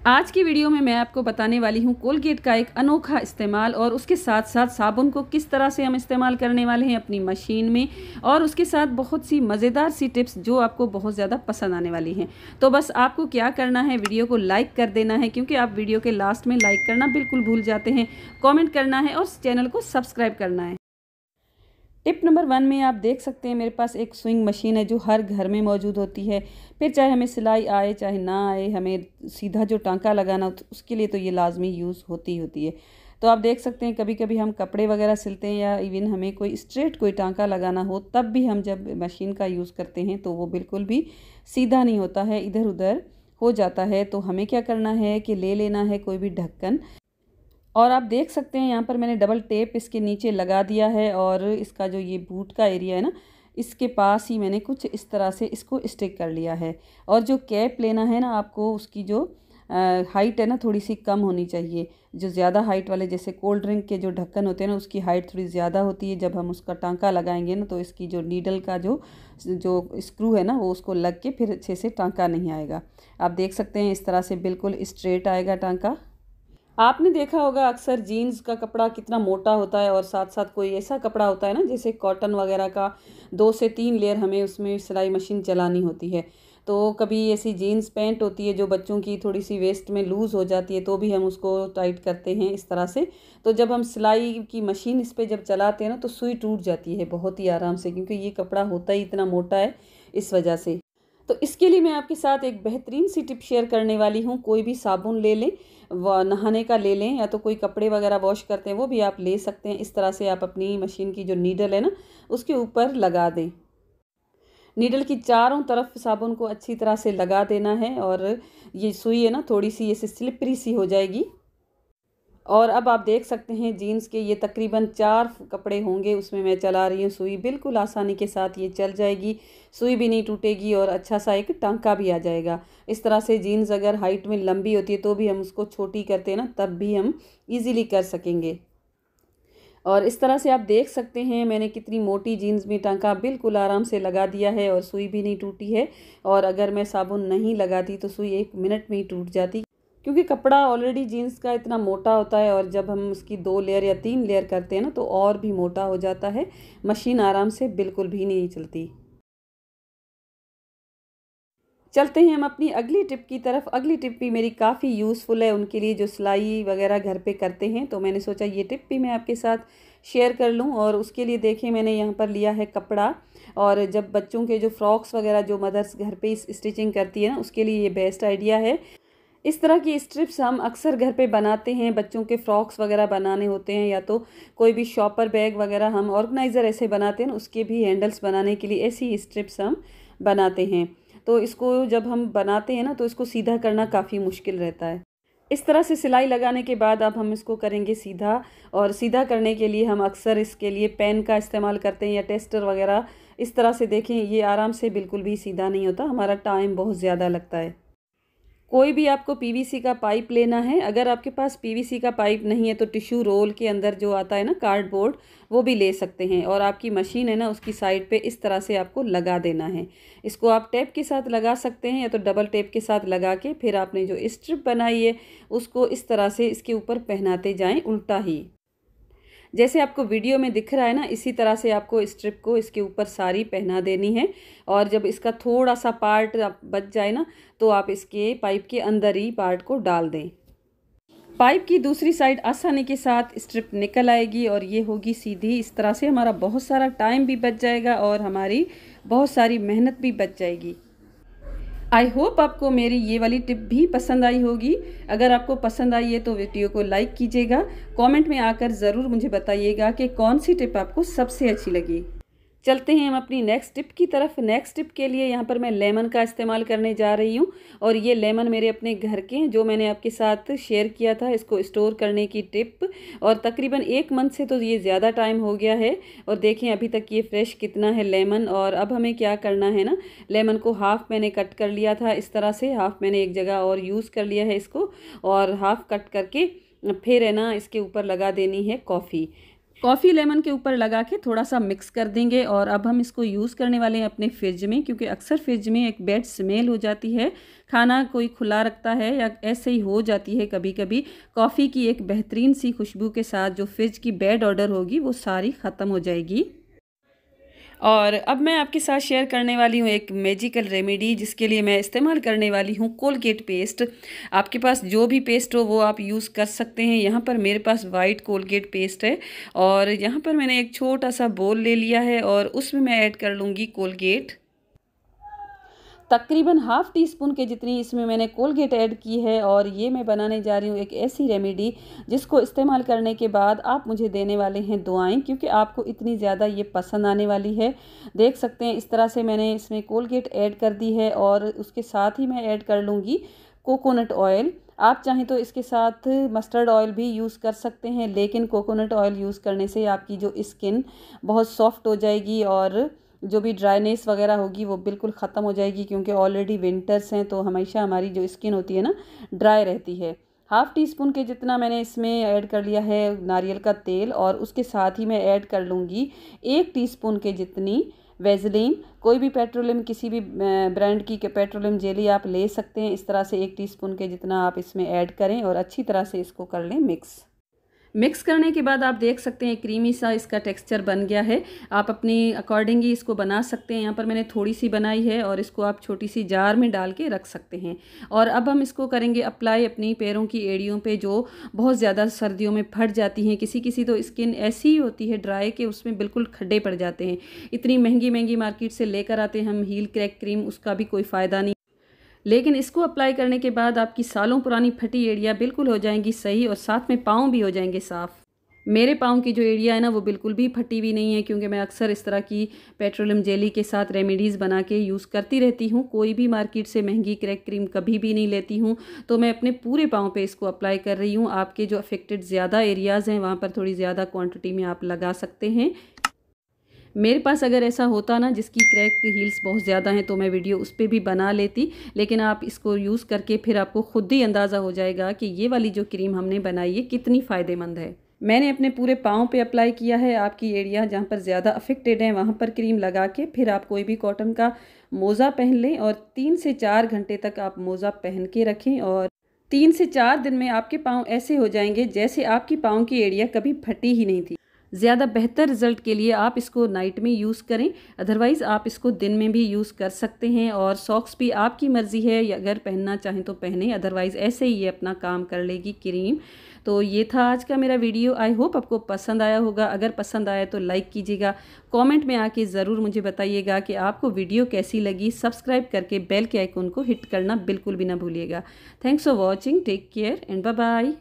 आज की वीडियो में मैं आपको बताने वाली हूँ कोलगेट का एक अनोखा इस्तेमाल और उसके साथ साथ साबुन को किस तरह से हम इस्तेमाल करने वाले हैं अपनी मशीन में, और उसके साथ बहुत सी मज़ेदार सी टिप्स जो आपको बहुत ज़्यादा पसंद आने वाली हैं। तो बस आपको क्या करना है, वीडियो को लाइक कर देना है, क्योंकि आप वीडियो के लास्ट में लाइक करना बिल्कुल भूल जाते हैं। कॉमेंट करना है और चैनल को सब्सक्राइब करना है। टिप नंबर 1 में आप देख सकते हैं मेरे पास एक स्विंग मशीन है जो हर घर में मौजूद होती है। फिर चाहे हमें सिलाई आए चाहे ना आए, हमें सीधा जो टांका लगाना हो तो उसके लिए तो ये लाजमी यूज़ होती है। तो आप देख सकते हैं कभी कभी हम कपड़े वगैरह सिलते हैं या इवन हमें कोई स्ट्रेट कोई टांका लगाना हो, तब भी हम जब मशीन का यूज़ करते हैं तो वो बिल्कुल भी सीधा नहीं होता है, इधर उधर हो जाता है। तो हमें क्या करना है कि ले लेना है कोई भी ढक्कन, और आप देख सकते हैं यहाँ पर मैंने डबल टेप इसके नीचे लगा दिया है, और इसका जो ये बूट का एरिया है ना, इसके पास ही मैंने कुछ इस तरह से इसको स्टिक कर लिया है। और जो कैप लेना है ना आपको, उसकी जो हाइट है ना थोड़ी सी कम होनी चाहिए। जो ज़्यादा हाइट वाले जैसे कोल्ड ड्रिंक के जो ढक्कन होते हैं ना, उसकी हाइट थोड़ी ज़्यादा होती है। जब हम उसका टांका लगाएंगे ना तो इसकी जो नीडल का जो जो स्क्रू है ना वो उसको लग के फिर अच्छे से टांका नहीं आएगा। आप देख सकते हैं इस तरह से बिल्कुल स्ट्रेट आएगा टांका। आपने देखा होगा अक्सर जीन्स का कपड़ा कितना मोटा होता है, और साथ साथ कोई ऐसा कपड़ा होता है ना जैसे कॉटन वगैरह का, 2 से 3 लेयर हमें उसमें सिलाई मशीन चलानी होती है। तो कभी ऐसी जीन्स पैंट होती है जो बच्चों की थोड़ी सी वेस्ट में लूज़ हो जाती है, तो भी हम उसको टाइट करते हैं इस तरह से। तो जब हम सिलाई की मशीन इस पर जब चलाते हैं ना तो सुई टूट जाती है बहुत ही आराम से, क्योंकि ये कपड़ा होता ही इतना मोटा है इस वजह से। तो इसके लिए मैं आपके साथ एक बेहतरीन सी टिप शेयर करने वाली हूँ। कोई भी साबुन ले लें, व नहाने का ले लें, या तो कोई कपड़े वगैरह वॉश करते हैं वो भी आप ले सकते हैं। इस तरह से आप अपनी मशीन की जो नीडल है ना उसके ऊपर लगा दें। नीडल की चारों तरफ साबुन को अच्छी तरह से लगा देना है, और ये सुई है ना थोड़ी सी ऐसे स्लिपरी सी हो जाएगी। और अब आप देख सकते हैं जीन्स के ये तकरीबन 4 कपड़े होंगे, उसमें मैं चला रही हूँ सुई। बिल्कुल आसानी के साथ ये चल जाएगी, सुई भी नहीं टूटेगी और अच्छा सा एक टांका भी आ जाएगा। इस तरह से जीन्स अगर हाइट में लंबी होती है तो भी हम उसको छोटी करते हैं ना, तब भी हम इजीली कर सकेंगे। और इस तरह से आप देख सकते हैं मैंने कितनी मोटी जीन्स में टांका बिल्कुल आराम से लगा दिया है, और सुई भी नहीं टूटी है। और अगर मैं साबुन नहीं लगाती तो सुई 1 मिनट में ही टूट जाती, क्योंकि कपड़ा ऑलरेडी जीन्स का इतना मोटा होता है, और जब हम उसकी 2 लेयर या 3 लेयर करते हैं ना तो और भी मोटा हो जाता है। मशीन आराम से बिल्कुल भी नहीं चलती। चलते हैं हम अपनी अगली टिप की तरफ। अगली टिप भी मेरी काफ़ी यूज़फुल है उनके लिए जो सिलाई वगैरह घर पे करते हैं, तो मैंने सोचा ये टिप भी मैं आपके साथ शेयर कर लूँ। और उसके लिए देखिए मैंने यहाँ पर लिया है कपड़ा, और जब बच्चों के जो फ्रॉक्स वगैरह जो मदर्स घर पे स्टिचिंग करती है ना, उसके लिए ये बेस्ट आइडिया है। इस तरह की स्ट्रिप्स हम अक्सर घर पे बनाते हैं, बच्चों के फ्रॉक्स वगैरह बनाने होते हैं, या तो कोई भी शॉपर बैग वगैरह हम ऑर्गेनाइज़र ऐसे बनाते हैं ना, उसके भी हैंडल्स बनाने के लिए ऐसी स्ट्रिप्स हम बनाते हैं। तो इसको जब हम बनाते हैं ना तो इसको सीधा करना काफ़ी मुश्किल रहता है। इस तरह से सिलाई लगाने के बाद अब हम इसको करेंगे सीधा, और सीधा करने के लिए हम अक्सर इसके लिए पेन का इस्तेमाल करते हैं या टेस्टर वगैरह। इस तरह से देखें ये आराम से बिल्कुल भी सीधा नहीं होता, हमारा टाइम बहुत ज़्यादा लगता है। कोई भी आपको पीवीसी का पाइप लेना है। अगर आपके पास पीवीसी का पाइप नहीं है तो टिश्यू रोल के अंदर जो आता है ना कार्डबोर्ड, वो भी ले सकते हैं। और आपकी मशीन है ना उसकी साइड पे इस तरह से आपको लगा देना है। इसको आप टेप के साथ लगा सकते हैं या तो डबल टेप के साथ लगा के फिर आपने जो स्ट्रिप बनाई है उसको इस तरह से इसके ऊपर पहनाते जाएं उल्टा ही। जैसे आपको वीडियो में दिख रहा है ना, इसी तरह से आपको स्ट्रिप को इसके ऊपर सारी पहना देनी है। और जब इसका थोड़ा सा पार्ट बच जाए ना तो आप इसके पाइप के अंदर ही पार्ट को डाल दें। पाइप की दूसरी साइड आसानी के साथ स्ट्रिप निकल आएगी और ये होगी सीधी। इस तरह से हमारा बहुत सारा टाइम भी बच जाएगा और हमारी बहुत सारी मेहनत भी बच जाएगी। आई होप आपको मेरी ये वाली टिप भी पसंद आई होगी। अगर आपको पसंद आई है तो वीडियो को लाइक कीजिएगा। कमेंट में आकर ज़रूर मुझे बताइएगा कि कौन सी टिप आपको सबसे अच्छी लगी। चलते हैं हम अपनी नेक्स्ट टिप की तरफ। नेक्स्ट टिप के लिए यहाँ पर मैं लेमन का इस्तेमाल करने जा रही हूँ, और ये लेमन मेरे अपने घर के हैं जो मैंने आपके साथ शेयर किया था इसको स्टोर करने की टिप। और तकरीबन 1 मंथ से तो ये ज़्यादा टाइम हो गया है, और देखें अभी तक ये फ्रेश कितना है लेमन। और अब हमें क्या करना है ना, लेमन को हाफ़ मैंने कट कर लिया था इस तरह से, हाफ़ मैंने एक जगह और यूज़ कर लिया है इसको, और हाफ़ कट करके फिर है ना इसके ऊपर लगा देनी है कॉफ़ी। कॉफ़ी लेमन के ऊपर लगा के थोड़ा सा मिक्स कर देंगे और अब हम इसको यूज़ करने वाले हैं अपने फ्रिज में, क्योंकि अक्सर फ्रिज में एक बैड स्मेल हो जाती है, खाना कोई खुला रखता है या ऐसे ही हो जाती है कभी कभी। कॉफ़ी की एक बेहतरीन सी खुशबू के साथ जो फ्रिज की बैड ऑर्डर होगी वो सारी ख़त्म हो जाएगी। और अब मैं आपके साथ शेयर करने वाली हूँ एक मैजिकल रेमेडी, जिसके लिए मैं इस्तेमाल करने वाली हूँ कोलगेट पेस्ट। आपके पास जो भी पेस्ट हो वो आप यूज़ कर सकते हैं। यहाँ पर मेरे पास वाइट कोलगेट पेस्ट है और यहाँ पर मैंने एक छोटा सा बोल ले लिया है और उसमें मैं ऐड कर लूँगी कोलगेट। तकरीबन हाफ़ टी स्पून के जितनी इसमें मैंने कोलगेट ऐड की है और ये मैं बनाने जा रही हूँ एक ऐसी रेमेडी जिसको इस्तेमाल करने के बाद आप मुझे देने वाले हैं दुआएं, क्योंकि आपको इतनी ज़्यादा ये पसंद आने वाली है। देख सकते हैं इस तरह से मैंने इसमें कोलगेट ऐड कर दी है और उसके साथ ही मैं ऐड कर लूँगी कोकोनट ऑयल। आप चाहें तो इसके साथ मस्टर्ड ऑयल भी यूज़ कर सकते हैं, लेकिन कोकोनट ऑयल यूज़ करने से आपकी जो स्किन बहुत सॉफ्ट हो जाएगी और जो भी ड्राइनेस वगैरह होगी वो बिल्कुल ख़त्म हो जाएगी, क्योंकि ऑलरेडी विंटर्स हैं तो हमेशा हमारी जो स्किन होती है ना ड्राई रहती है। हाफ़ टी स्पून के जितना मैंने इसमें ऐड कर लिया है नारियल का तेल और उसके साथ ही मैं ऐड कर लूँगी 1 टीस्पून के जितनी वेज़लिन। कोई भी पेट्रोलियम, किसी भी ब्रांड की पेट्रोलियम जेली आप ले सकते हैं। इस तरह से 1 टीस्पून के जितना आप इसमें ऐड करें और अच्छी तरह से इसको कर लें मिक्स करने के बाद आप देख सकते हैं क्रीमी सा इसका टेक्सचर बन गया है। आप अपनी अकॉर्डिंग ही इसको बना सकते हैं। यहाँ पर मैंने थोड़ी सी बनाई है और इसको आप छोटी सी जार में डाल के रख सकते हैं। और अब हम इसको करेंगे अप्लाई अपनी पैरों की एड़ियों पे, जो बहुत ज़्यादा सर्दियों में फट जाती हैं। किसी किसी तो स्किन ऐसी ही होती है ड्राई के उसमें बिल्कुल खड्डे पड़ जाते हैं। इतनी महंगी महंगी मार्केट से लेकर आते हैं हम हील क्रैक क्रीम, उसका भी कोई फ़ायदा नहीं। लेकिन इसको अप्लाई करने के बाद आपकी सालों पुरानी फटी एड़ियाँ बिल्कुल हो जाएंगी सही और साथ में पाँव भी हो जाएंगे साफ़। मेरे पाँव की जो एड़ियाँ है ना वो बिल्कुल भी फटी भी नहीं है, क्योंकि मैं अक्सर इस तरह की पेट्रोलियम जेली के साथ रेमेडीज़ बना के यूज़ करती रहती हूँ। कोई भी मार्केट से महंगी क्रैक क्रीम कभी भी नहीं लेती हूँ। तो मैं अपने पूरे पाँव पे इसको अप्लाई कर रही हूँ। आपके जो अफेक्टेड ज़्यादा एरियाज़ हैं वहाँ पर थोड़ी ज़्यादा क्वान्टिटी में आप लगा सकते हैं। मेरे पास अगर ऐसा होता ना जिसकी क्रैक हील्स बहुत ज़्यादा हैं तो मैं वीडियो उस पर भी बना लेती, लेकिन आप इसको यूज़ करके फिर आपको खुद ही अंदाज़ा हो जाएगा कि ये वाली जो क्रीम हमने बनाई है कितनी फ़ायदेमंद है। मैंने अपने पूरे पाँव पे अप्लाई किया है। आपकी एरिया जहाँ पर ज़्यादा अफेक्टेड हैं वहाँ पर क्रीम लगा के फिर आप कोई भी कॉटन का मोज़ा पहन लें और 3 से 4 घंटे तक आप मोज़ा पहन के रखें और 3 से 4 दिन में आपके पाँव ऐसे हो जाएंगे जैसे आपकी पाँव की एड़ियाँ कभी फटी ही नहीं थी। ज़्यादा बेहतर रिज़ल्ट के लिए आप इसको नाइट में यूज़ करें, अदरवाइज़ आप इसको दिन में भी यूज़ कर सकते हैं। और सॉक्स भी आपकी मर्ज़ी है, अगर पहनना चाहें तो पहने, अदरवाइज़ ऐसे ही ये अपना काम कर लेगी क्रीम। तो ये था आज का मेरा वीडियो। आई होप आपको पसंद आया होगा। अगर पसंद आया तो लाइक कीजिएगा, कमेंट में आके ज़रूर मुझे बताइएगा कि आपको वीडियो कैसी लगी। सब्सक्राइब करके बेल के आइकन को हिट करना बिल्कुल भी ना भूलिएगा। Thanks for watching, take care and bye bye.